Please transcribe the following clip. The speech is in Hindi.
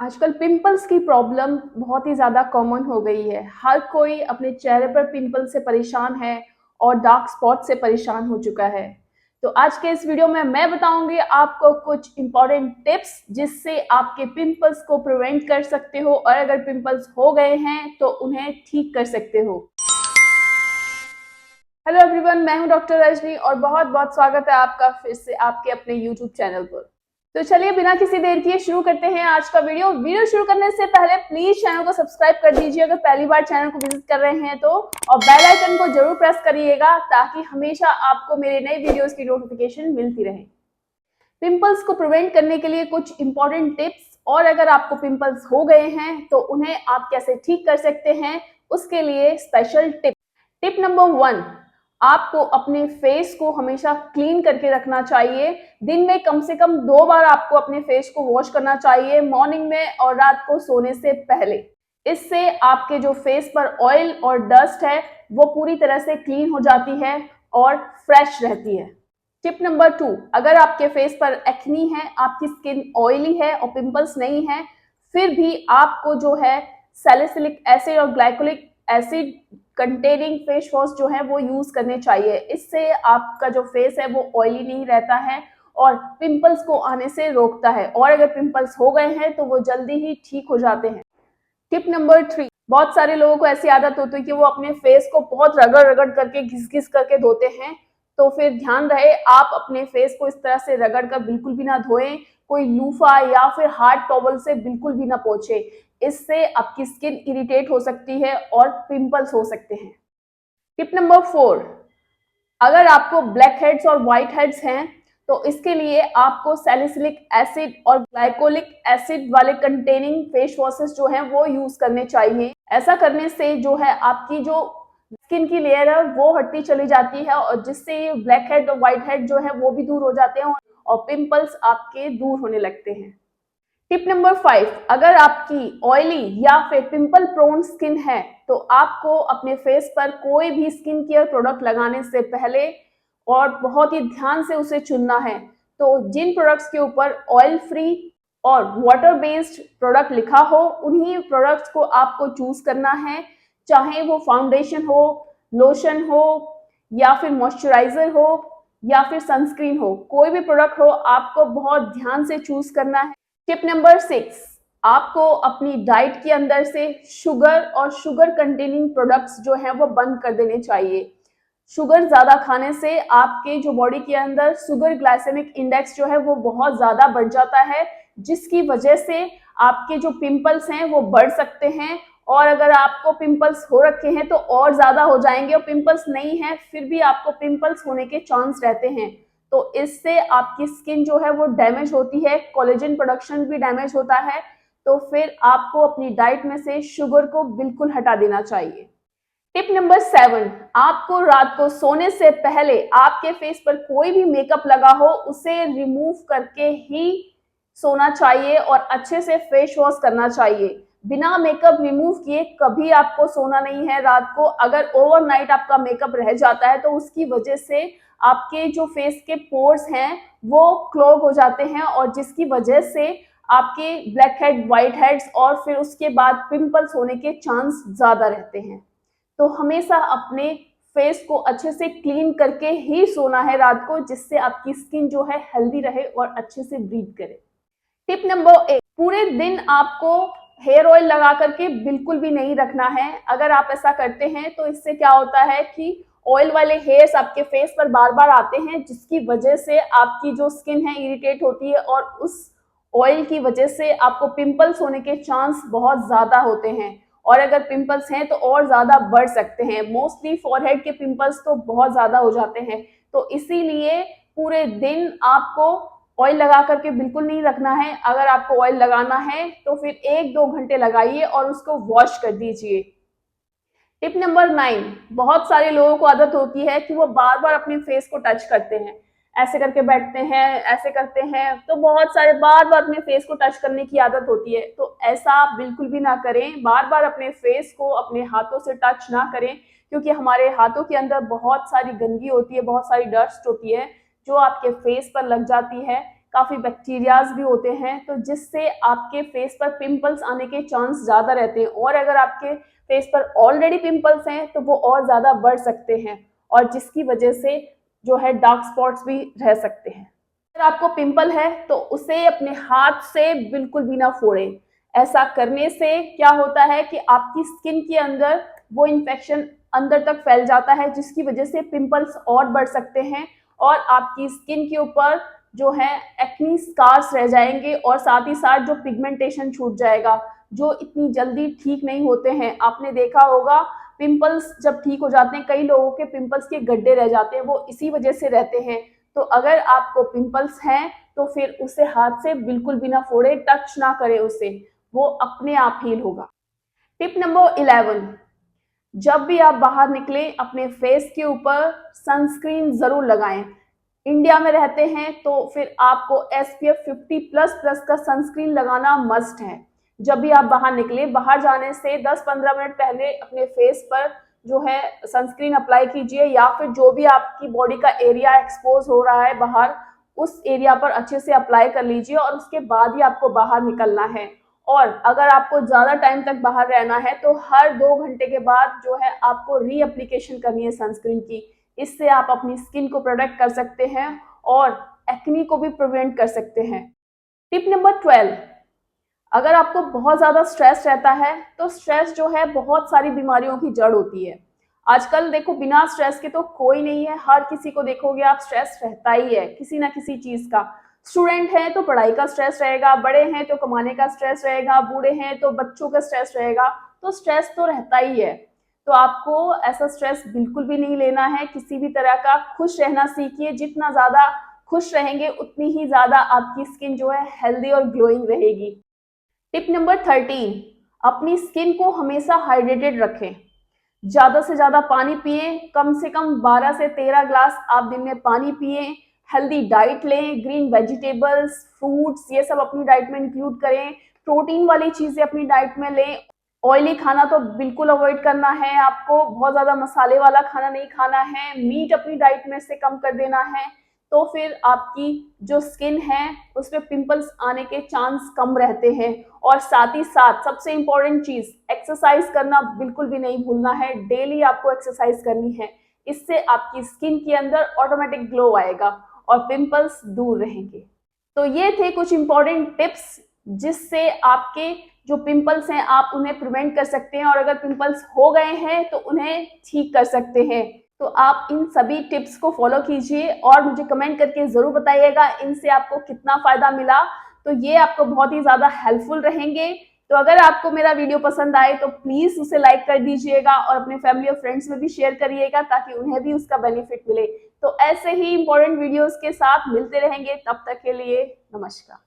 आजकल पिंपल्स की प्रॉब्लम बहुत ही ज़्यादा कॉमन हो गई है। हर कोई अपने चेहरे पर पिंपल से परेशान है और डार्क स्पॉट से परेशान हो चुका है। तो आज के इस वीडियो में मैं बताऊंगी आपको कुछ इम्पोर्टेंट टिप्स जिससे आपके पिंपल्स को प्रिवेंट कर सकते हो और अगर पिंपल्स हो गए हैं तो उन्हें ठीक कर सकते हो। हेलो एवरीवन, मैं हूं डॉक्टर रजनी और बहुत बहुत स्वागत है आपका फिर से आपके अपने यूट्यूब चैनल पर। तो चलिए बिना किसी देर किए शुरू करते हैं आज का वीडियो शुरू करने से पहले प्लीज चैनल को सब्सक्राइब कर दीजिए अगर पहली बार चैनल को विजिट कर रहे हैं तो, और बेल आइकन को जरूर प्रेस करिएगा ताकि हमेशा आपको मेरे नए वीडियोस की नोटिफिकेशन मिलती रहे। पिंपल्स को प्रिवेंट करने के लिए कुछ इंपॉर्टेंट टिप्स, और अगर आपको पिंपल्स हो गए हैं तो उन्हें आप कैसे ठीक कर सकते हैं उसके लिए स्पेशल टिप नंबर 1, आपको अपने फेस को हमेशा क्लीन करके रखना चाहिए। दिन में कम से कम 2 बार आपको अपने फेस को वॉश करना चाहिए, मॉर्निंग में और रात को सोने से पहले। इससे आपके जो फेस पर ऑयल और डस्ट है वो पूरी तरह से क्लीन हो जाती है और फ्रेश रहती है। टिप नंबर 2, अगर आपके फेस पर एक्नी है, आपकी स्किन ऑयली है और पिंपल्स नहीं है, फिर भी आपको जो है सैलिसिलिक एसिड और glycolic acid containing face wash जो है वो यूज करने चाहिए। इससे आपका जो फेस है वो ऑयली नहीं रहता है और पिंपल्स को आने से रोकता है, और अगर पिंपल्स हो गए हैं तो वो जल्दी ही ठीक हो जाते हैं। टिप नंबर 3, बहुत सारे लोगों को ऐसी आदत होती है कि वो अपने फेस को बहुत रगड़ रगड़ करके घिस घिस करके धोते हैं। तो फिर ध्यान रहे आप अपने फेस को इस तरह से रगड़ कर बिल्कुल भी ना धोएं, कोई लूफा या फिर हार्ड टॉवल से बिल्कुल भी ना पोंछे। इससे आपकी स्किन इरिटेट हो सकती है और पिंपल्स हो सकते हैं। टिप नंबर 4, अगर आपको ब्लैक हेड्स और व्हाइट हेड्स हैं तो इसके लिए आपको सैलिसिलिक एसिड और ग्लाइकोलिक एसिड वाले कंटेनिंग फेस वॉशेस जो हैं वो यूज करने चाहिए। ऐसा करने से जो है आपकी जो स्किन की लेयर है वो हटती चली जाती है और जिससे ये ब्लैक हेड और व्हाइट हेड जो है वो भी दूर हो जाते हैं और पिंपल्स आपके दूर होने लगते हैं। टिप नंबर 5, अगर आपकी ऑयली या फिर पिंपल प्रोन स्किन है तो आपको अपने फेस पर कोई भी स्किन केयर प्रोडक्ट लगाने से पहले और बहुत ही ध्यान से उसे चुनना है। तो जिन प्रोडक्ट्स के ऊपर ऑयल फ्री और वाटर बेस्ड प्रोडक्ट लिखा हो उन्हीं प्रोडक्ट्स को आपको चूज करना है, चाहे वो फाउंडेशन हो, लोशन हो या फिर मॉइस्चराइजर हो या फिर सनस्क्रीन हो, कोई भी प्रोडक्ट हो आपको बहुत ध्यान से चूज करना है। टिप नंबर 6, आपको अपनी डाइट के अंदर से शुगर और शुगर कंटेनिंग प्रोडक्ट्स जो हैं वो बंद कर देने चाहिए। शुगर ज्यादा खाने से आपके जो बॉडी के अंदर शुगर ग्लाइसेमिक इंडेक्स जो है वो बहुत ज्यादा बढ़ जाता है, जिसकी वजह से आपके जो पिंपल्स हैं वो बढ़ सकते हैं, और अगर आपको पिंपल्स हो रखे हैं तो और ज्यादा हो जाएंगे, और पिंपल्स नहीं है फिर भी आपको पिंपल्स होने के चांस रहते हैं। तो इससे आपकी स्किन जो है वो डैमेज होती है, कोलेजन प्रोडक्शन भी डैमेज होता है। तो फिर आपको अपनी डाइट में से शुगर को बिल्कुल हटा देना चाहिए। टिप नंबर 7, आपको रात को सोने से पहले आपके फेस पर कोई भी मेकअप लगा हो उसे रिमूव करके ही सोना चाहिए और अच्छे से फेस वॉश करना चाहिए। बिना मेकअप रिमूव किए कभी आपको सोना नहीं है रात को। अगर ओवरनाइट आपका मेकअप रह जाता है तो उसकी वजह से आपके जो फेस के पोर्स हैं वो क्लॉग हो जाते हैं, और जिसकी वजह से आपके ब्लैक हेड, व्हाइट हेड्स और फिर उसके बाद पिंपल्स होने के चांस ज्यादा रहते हैं। तो हमेशा अपने फेस को अच्छे से क्लीन करके ही सोना है रात को, जिससे आपकी स्किन जो है हेल्दी रहे और अच्छे से ब्रीथ करे। टिप नंबर 8, पूरे दिन आपको हेयर ऑयल लगा करके बिल्कुल भी नहीं रखना है। अगर आप ऐसा करते हैं तो इससे क्या होता है कि ऑयल वाले हेयर्स आपके फेस पर बार बार आते हैं, जिसकी वजह से आपकी जो स्किन है इरिटेट होती है और उस ऑयल की वजह से आपको पिंपल्स होने के चांस बहुत ज्यादा होते हैं, और अगर पिंपल्स हैं तो और ज्यादा बढ़ सकते हैं। मोस्टली फॉरहेड के पिंपल्स तो बहुत ज्यादा हो जाते हैं। तो इसीलिए पूरे दिन आपको ऑयल लगा करके बिल्कुल नहीं रखना है। अगर आपको ऑयल लगाना है तो फिर 1-2 घंटे लगाइए और उसको वॉश कर दीजिए। टिप नंबर 9, बहुत सारे लोगों को आदत होती है कि वो बार बार अपने फेस को टच करते हैं, ऐसे करके बैठते हैं, ऐसे करते हैं, तो बहुत सारे बार बार अपने फेस को टच करने की आदत होती है। तो ऐसा आप बिल्कुल भी ना करें, बार बार अपने फेस को अपने हाथों से टच ना करें, क्योंकि हमारे हाथों के अंदर बहुत सारी गंदगी होती है, बहुत सारी डस्ट होती है जो आपके फेस पर लग जाती है, काफी बैक्टीरियाज भी होते हैं, तो जिससे आपके फेस पर पिंपल्स आने के चांस ज्यादा रहते हैं। और अगर आपके फेस पर ऑलरेडी पिंपल्स हैं तो वो और ज्यादा बढ़ सकते हैं, और जिसकी वजह से जो है डार्क स्पॉट्स भी रह सकते हैं। अगर आपको पिंपल है तो उसे अपने हाथ से बिल्कुल भी ना फोड़ें। ऐसा करने से क्या होता है कि आपकी स्किन के अंदर वो इन्फेक्शन अंदर तक फैल जाता है, जिसकी वजह से पिंपल्स और बढ़ सकते हैं, और आपकी स्किन के ऊपर जो है एक्नी स्कार्स रह जाएंगे, और साथ ही साथ जो पिगमेंटेशन छूट जाएगा, जो इतनी जल्दी ठीक नहीं होते हैं। आपने देखा होगा पिंपल्स जब ठीक हो जाते हैं, कई लोगों के पिंपल्स के गड्ढे रह जाते हैं, वो इसी वजह से रहते हैं। तो अगर आपको पिंपल्स हैं तो फिर उसे हाथ से बिल्कुल भी ना फोड़े, टच ना करें उसे, वो अपने आप हील होगा। टिप नंबर 11, जब भी आप बाहर निकलें अपने फेस के ऊपर सनस्क्रीन जरूर लगाएं। इंडिया में रहते हैं तो फिर आपको SPF 50++ का सनस्क्रीन लगाना मस्ट है। जब भी आप बाहर निकले, बाहर जाने से 10-15 मिनट पहले अपने फेस पर जो है सनस्क्रीन अप्लाई कीजिए, या फिर जो भी आपकी बॉडी का एरिया एक्सपोज हो रहा है बाहर, उस एरिया पर अच्छे से अप्लाई कर लीजिए, और उसके बाद ही आपको बाहर निकलना है। और अगर आपको ज्यादा टाइम तक बाहर रहना है तो हर 2 घंटे के बाद जो है आपको री एप्लीकेशन करनी है सनस्क्रीन की। इससे आप अपनी स्किन को प्रोटेक्ट कर सकते हैं और एक्नी को भी प्रिवेंट कर सकते हैं। टिप नंबर 12, अगर आपको बहुत ज्यादा स्ट्रेस रहता है तो स्ट्रेस जो है बहुत सारी बीमारियों की जड़ होती है। आजकल देखो बिना स्ट्रेस के तो कोई नहीं है, हर किसी को देखोगे आप स्ट्रेस रहता ही है किसी ना किसी चीज का। स्टूडेंट है तो पढ़ाई का स्ट्रेस रहेगा, बड़े हैं तो कमाने का स्ट्रेस रहेगा, बूढ़े हैं तो बच्चों का स्ट्रेस रहेगा, तो स्ट्रेस तो रहता ही है। तो आपको ऐसा स्ट्रेस बिल्कुल भी नहीं लेना है किसी भी तरह का। खुश रहना सीखिए, जितना ज्यादा खुश रहेंगे उतनी ही ज्यादा आपकी स्किन जो है हेल्दी और ग्लोइंग रहेगी। टिप नंबर 13, अपनी स्किन को हमेशा हाइड्रेटेड रखें। ज्यादा से ज्यादा पानी पिए, कम से कम 12 से 13 ग्लास आप दिन में पानी पिए। हेल्दी डाइट लें, ग्रीन वेजिटेबल्स, फ्रूट्स, ये सब अपनी डाइट में इंक्लूड करें। प्रोटीन वाली चीजें अपनी डाइट में लें। ऑयली खाना तो बिल्कुल अवॉइड करना है आपको, बहुत ज्यादा मसाले वाला खाना नहीं खाना है। मीट अपनी डाइट में से कम कर देना है। तो फिर आपकी जो स्किन है उसमें पिंपल्स आने के चांस कम रहते हैं। और साथ ही साथ सबसे इंपॉर्टेंट चीज, एक्सरसाइज करना बिल्कुल भी नहीं भूलना है। डेली आपको एक्सरसाइज करनी है, इससे आपकी स्किन के अंदर ऑटोमेटिक ग्लो आएगा और पिंपल्स दूर रहेंगे। तो ये थे कुछ इंपॉर्टेंट टिप्स जिससे आपके जो पिंपल्स हैं आप उन्हें प्रिवेंट कर सकते हैं, और अगर पिंपल्स हो गए हैं तो उन्हें ठीक कर सकते हैं। तो आप इन सभी टिप्स को फॉलो कीजिए और मुझे कमेंट करके जरूर बताइएगा इनसे आपको कितना फायदा मिला। तो ये आपको बहुत ही ज्यादा हेल्पफुल रहेंगे। तो अगर आपको मेरा वीडियो पसंद आए तो प्लीज उसे लाइक कर दीजिएगा और अपने फैमिली और फ्रेंड्स में भी शेयर करिएगा, ताकि उन्हें भी उसका बेनिफिट मिले। तो ऐसे ही इंपॉर्टेंट वीडियोस के साथ मिलते रहेंगे, तब तक के लिए नमस्कार।